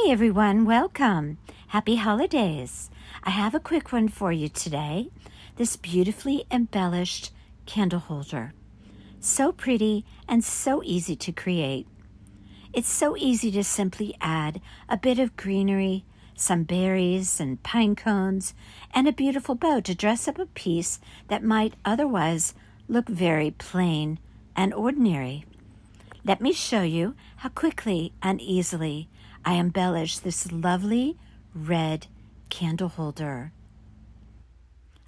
Hey everyone, welcome. Happy holidays. I have a quick one for you today. This beautifully embellished candle holder. So pretty and so easy to create. It's so easy to simply add a bit of greenery, some berries and pine cones, and a beautiful bow to dress up a piece that might otherwise look very plain and ordinary. Let me show you how quickly and easily I embellish this lovely red candle holder.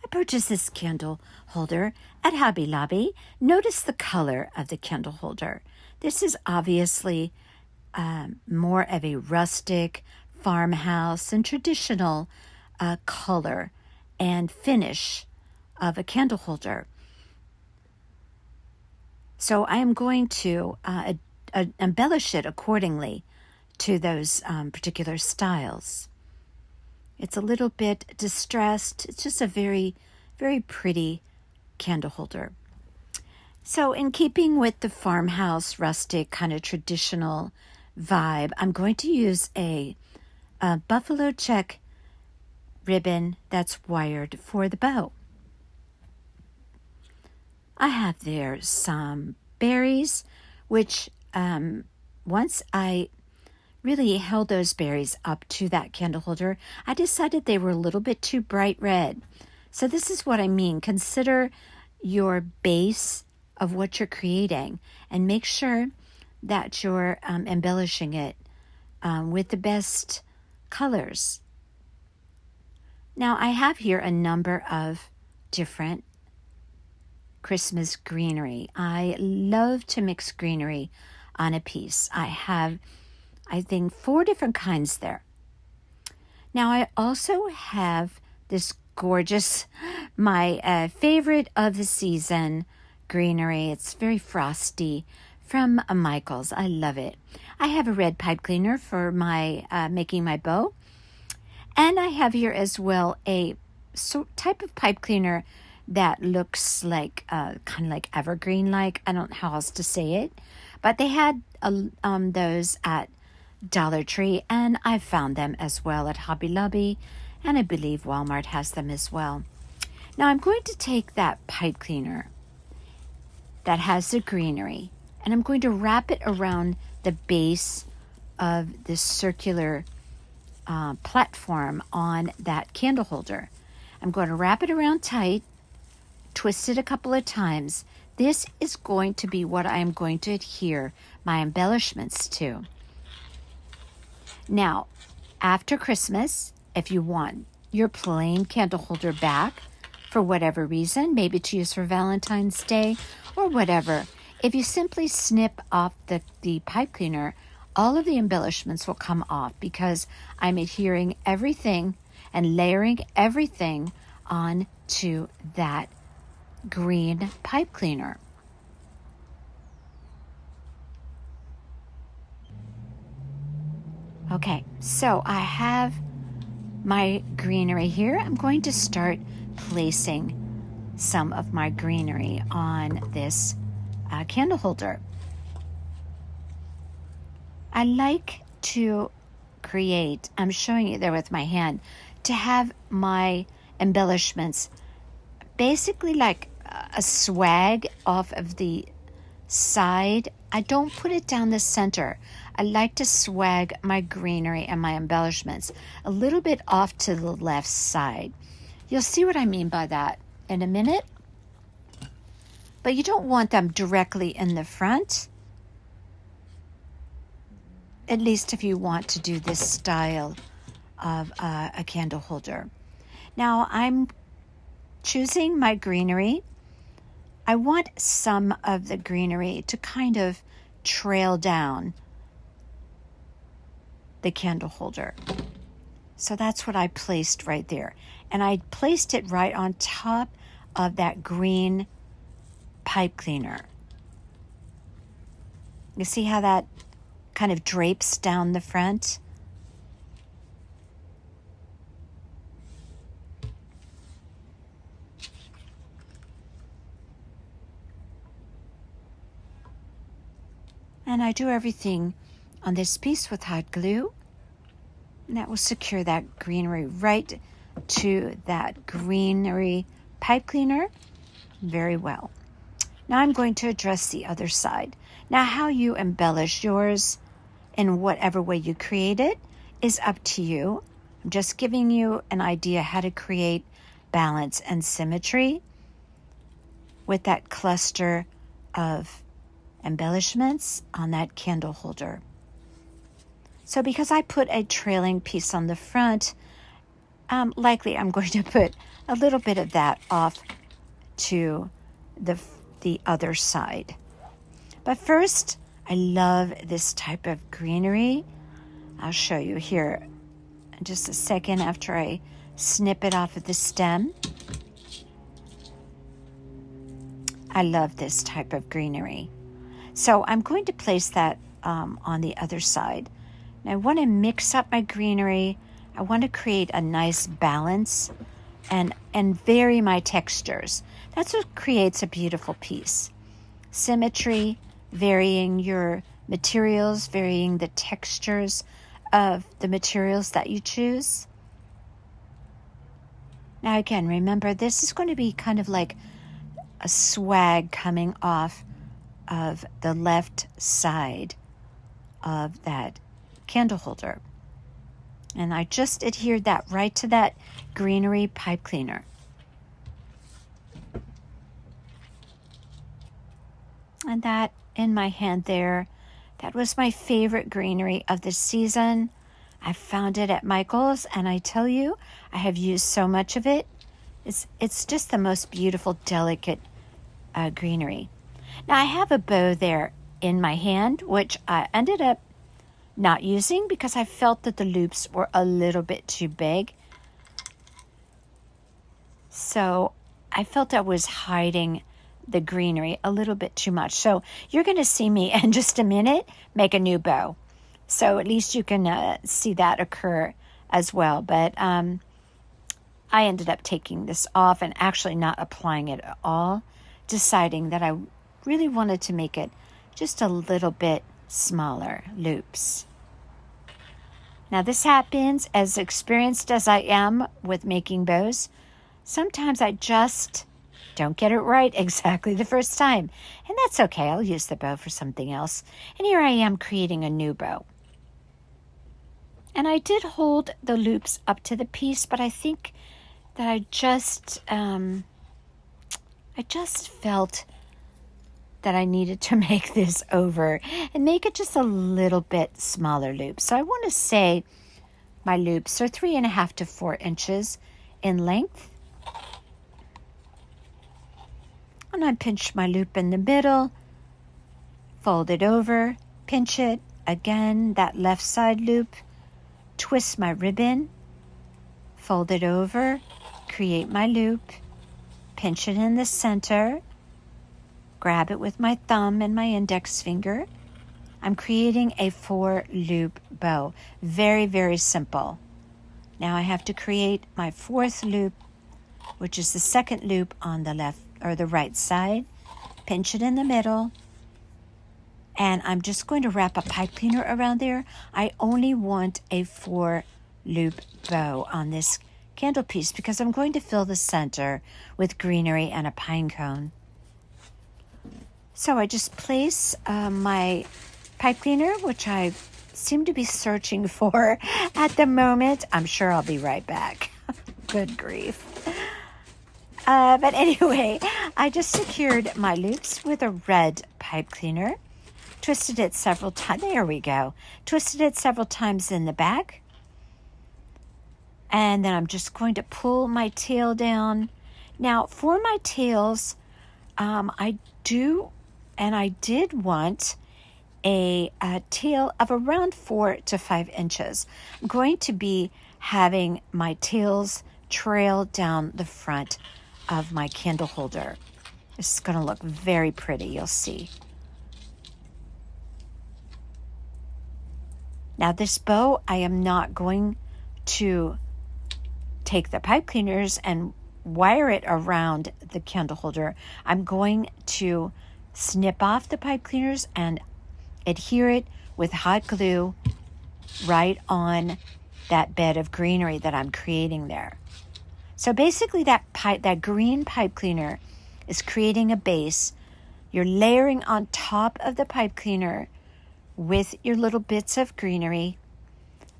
I purchased this candle holder at Hobby Lobby. Notice the color of the candle holder. This is obviously more of a rustic farmhouse and traditional color and finish of a candle holder. So I am going to embellish it accordingly to those particular styles. It's a little bit distressed. It's just a very, very pretty candle holder. So in keeping with the farmhouse, rustic, kind of traditional vibe, I'm going to use a buffalo check ribbon that's wired for the bow. I have there some berries, which once I really held those berries up to that candle holder, I decided they were a little bit too bright red. So this is what I mean. Consider your base of what you're creating and make sure that you're embellishing it with the best colors. Now I have here a number of different Christmas greenery. I love to mix greenery on a piece. I have, I think, 4 different kinds there. Now I also have this gorgeous, my favorite of the season greenery. It's very frosty from Michael's. I love it. I have a red pipe cleaner for my making my bow. And I have here as well a type of pipe cleaner that looks like kind of like evergreen-like. I don't know how else to say it. But they had those at Dollar Tree, and I found them as well at Hobby Lobby, and I believe Walmart has them as well. Now I'm going to take that pipe cleaner that has the greenery, and I'm going to wrap it around the base of this circular platform on that candle holder. I'm going to wrap it around tight, twist it a couple of times. This is going to be what I am going to adhere my embellishments to. Now, after Christmas, if you want your plain candle holder back for whatever reason, maybe to use for Valentine's Day or whatever, if you simply snip off the pipe cleaner, all of the embellishments will come off because I'm adhering everything and layering everything onto that green pipe cleaner. Okay, so I have my greenery here. I'm going to start placing some of my greenery on this candle holder. I like to create, I'm showing you there with my hand, to have my embellishments basically like a swag off of the side. I don't put it down the center. I like to swag my greenery and my embellishments a little bit off to the left side. You'll see what I mean by that in a minute. But you don't want them directly in the front, at least if you want to do this style of a candle holder. Now I'm choosing my greenery. I want some of the greenery to kind of trail down the candle holder. So that's what I placed right there. And I placed it right on top of that green pipe cleaner. You see how that kind of drapes down the front? And I do everything on this piece with hot glue. And that will secure that greenery right to that greenery pipe cleaner very well. Now I'm going to address the other side. Now how you embellish yours in whatever way you create it is up to you. I'm just giving you an idea how to create balance and symmetry with that cluster of embellishments on that candle holder. So because I put a trailing piece on the front, likely I'm going to put a little bit of that off to the other side. But first, I love this type of greenery. I'll show you here in just a second after I snip it off of the stem. I love this type of greenery. So I'm going to place that on the other side. Now I want to mix up my greenery. I want to create a nice balance and vary my textures. That's what creates a beautiful piece. Symmetry, varying your materials, varying the textures of the materials that you choose. Now again, remember this is going to be kind of like a swag coming off of the left side of that candle holder. And I just adhered that right to that greenery pipe cleaner. And that in my hand there, that was my favorite greenery of the season. I found it at Michael's, and I tell you, I have used so much of it. It's just the most beautiful, delicate greenery. Now I have a bow there in my hand, which I ended up not using because I felt that the loops were a little bit too big. So I felt I was hiding the greenery a little bit too much. So you're going to see me in just a minute make a new bow. So at least you can see that occur as well. But I ended up taking this off and actually not applying it at all, deciding that I really wanted to make it just a little bit smaller loops. Now this happens, as experienced as I am with making bows. Sometimes I just don't get it right exactly the first time. And that's okay, I'll use the bow for something else. And here I am creating a new bow. And I did hold the loops up to the piece, but I think that I just felt that I needed to make this over and make it just a little bit smaller loop. So I want to say my loops are 3.5 to 4 inches in length. And I pinch my loop in the middle, fold it over, pinch it, again, that left side loop, twist my ribbon, fold it over, create my loop, pinch it in the center, grab it with my thumb and my index finger. I'm creating a 4-loop bow. Very, very simple. Now I have to create my 4th loop, which is the 2nd loop on the left or the right side. Pinch it in the middle. And I'm just going to wrap a pipe cleaner around there. I only want a 4-loop bow on this candle piece because I'm going to fill the center with greenery and a pine cone. So I just place my pipe cleaner, which I seem to be searching for at the moment. I'm sure I'll be right back. Good grief. But anyway, I just secured my loops with a red pipe cleaner. Twisted it several times. There we go. Twisted it several times in the back. And then I'm just going to pull my tail down. Now, for my tails, I did want a tail of around 4 to 5 inches. I'm going to be having my tails trail down the front of my candle holder. This is going to look very pretty, you'll see. Now this bow, I am not going to take the pipe cleaners and wire it around the candle holder. I'm going to snip off the pipe cleaners and adhere it with hot glue right on that bed of greenery that I'm creating there. So basically that green pipe cleaner is creating a base. You're layering on top of the pipe cleaner with your little bits of greenery,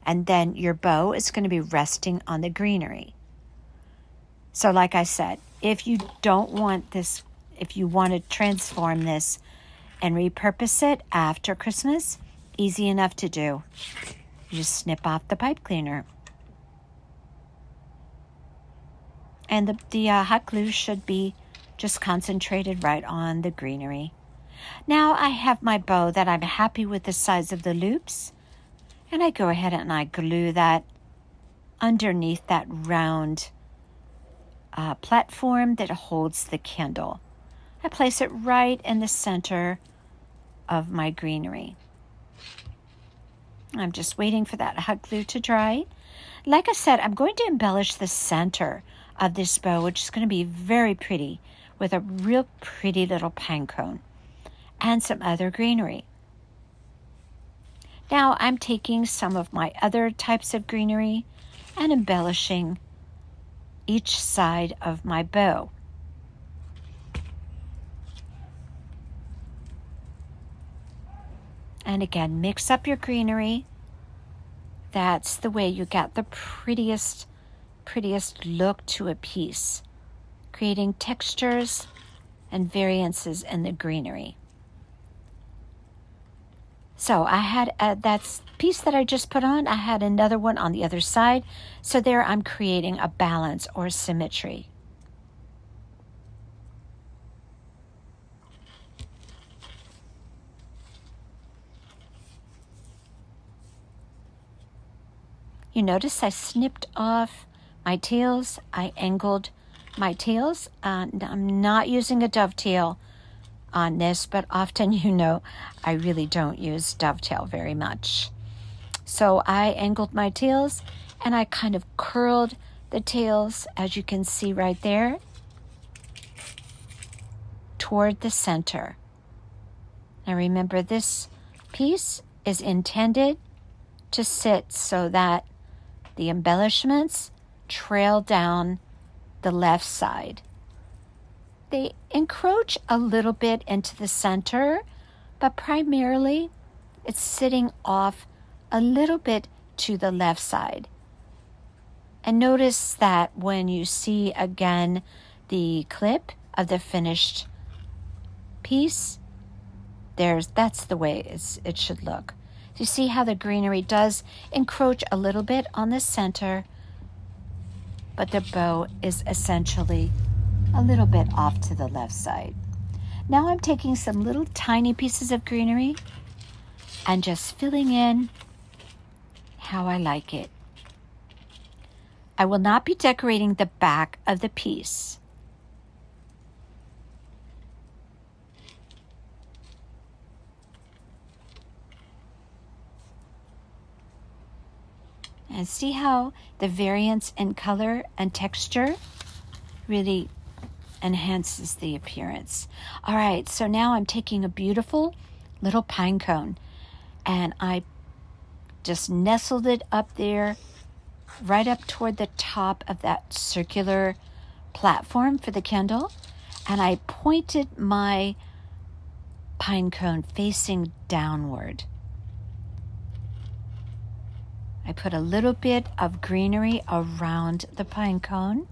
and then your bow is going to be resting on the greenery. So like I said, if you don't want this, if you want to transform this and repurpose it after Christmas, easy enough to do. You just snip off the pipe cleaner. And the hot glue should be just concentrated right on the greenery. Now I have my bow that I'm happy with the size of the loops, and I go ahead and I glue that underneath that round platform that holds the candle. I place it right in the center of my greenery. I'm just waiting for that hot glue to dry. Like I said, I'm going to embellish the center of this bow, which is going to be very pretty, with a real pretty little pine cone and some other greenery. Now I'm taking some of my other types of greenery and embellishing each side of my bow. And again, mix up your greenery. That's the way you get the prettiest look to a piece, creating textures and variances in the greenery. So I had that piece that I just put on, I had another one on the other side. So there I'm creating a balance or symmetry. You notice I snipped off my tails. I angled my tails. I'm not using a dovetail on this, but often, I really don't use dovetail very much. So I angled my tails and I kind of curled the tails, as you can see right there, toward the center. Now remember, this piece is intended to sit so that the embellishments trail down the left side. They encroach a little bit into the center, but primarily it's sitting off a little bit to the left side. And notice that when you see again the clip of the finished piece, that's the way it should look. You see how the greenery does encroach a little bit on the center, but the bow is essentially a little bit off to the left side. Now I'm taking some little tiny pieces of greenery and just filling in how I like it. I will not be decorating the back of the piece. And see how the variance in color and texture really enhances the appearance. All right, so now I'm taking a beautiful little pine cone and I just nestled it up there, right up toward the top of that circular platform for the candle. And I pointed my pine cone facing downward. I put a little bit of greenery around the pine cone.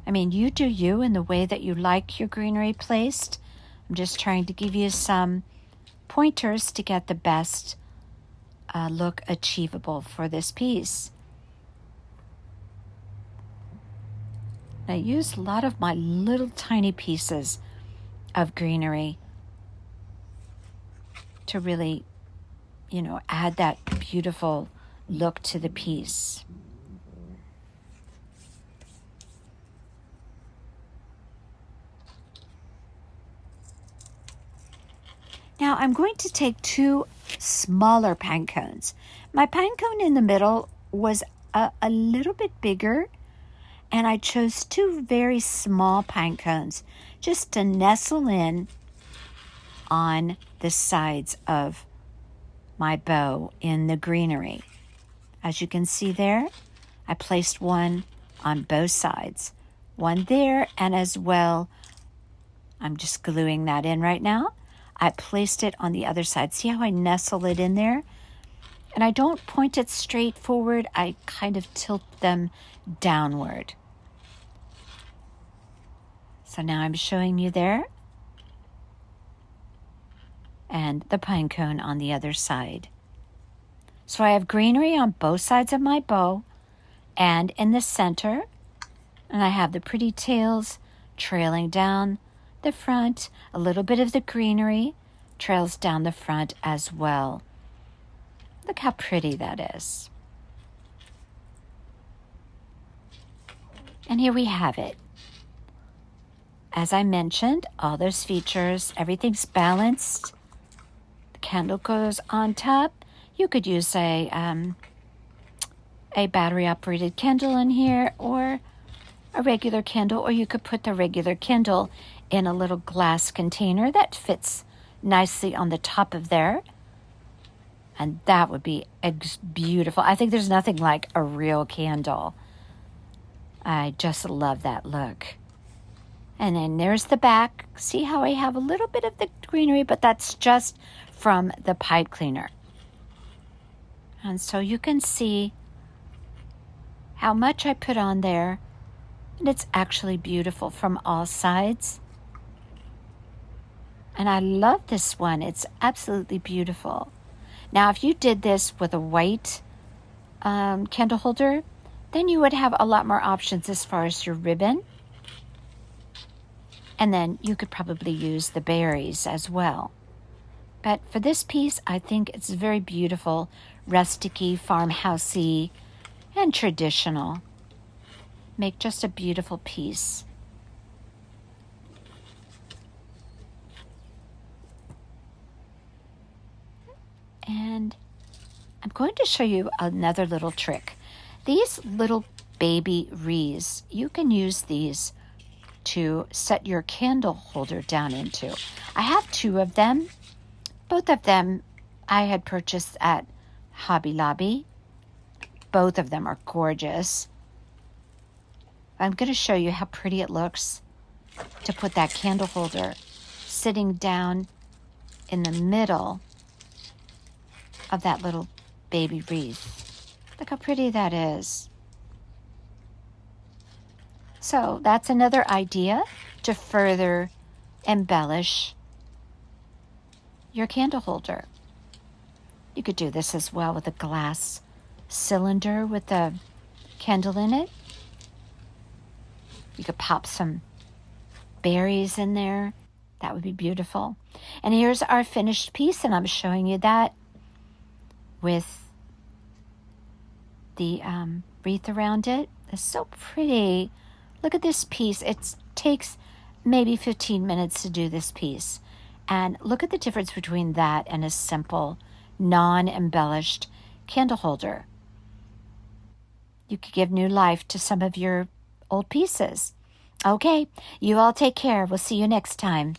I mean, you do you in the way that you like your greenery placed. I'm just trying to give you some pointers to get the best look achievable for this piece. I used a lot of my little tiny pieces of greenery to really, add that beautiful look to the piece. Now I'm going to take two smaller pine cones. My pine cone in the middle was a little bit bigger, and I chose two very small pine cones just to nestle in on the sides of my bow in the greenery. As you can see there, I placed one on both sides. One there, and as well, I'm just gluing that in right now. I placed it on the other side. See how I nestle it in there? And I don't point it straight forward. I kind of tilt them downward. So now I'm showing you there. And the pine cone on the other side. So I have greenery on both sides of my bow and in the center. And I have the pretty tails trailing down the front. A little bit of the greenery trails down the front as well. Look how pretty that is. And here we have it. As I mentioned, all those features, everything's balanced. The candle goes on top. You could use a battery-operated candle in here, or a regular candle, or you could put the regular candle in a little glass container that fits nicely on the top of there. And that would be beautiful. I think there's nothing like a real candle. I just love that look. And then there's the back. See how I have a little bit of the greenery, but that's just from the pipe cleaner. And so you can see how much I put on there. And it's actually beautiful from all sides. And I love this one. It's absolutely beautiful. Now, if you did this with a white candle holder, then you would have a lot more options as far as your ribbon. And then you could probably use the berries as well. But for this piece, I think it's very beautiful, rustic-y, farmhousey, and traditional. Make just a beautiful piece. And I'm going to show you another little trick. These little baby wreaths, you can use these to set your candle holder down into. I have 2 of them. Both of them I had purchased at Hobby Lobby. Both of them are gorgeous. I'm going to show you how pretty it looks to put that candle holder sitting down in the middle of that little baby wreath. Look how pretty that is. So that's another idea to further embellish your candle holder. You could do this as well with a glass cylinder with a candle in it. You could pop some berries in there. That would be beautiful. And here's our finished piece, and I'm showing you that with the wreath around it. It's so pretty. Look at this piece. It takes maybe 15 minutes to do this piece. And look at the difference between that and a simple, non-embellished candle holder. You could give new life to some of your old pieces. Okay, you all take care. We'll see you next time.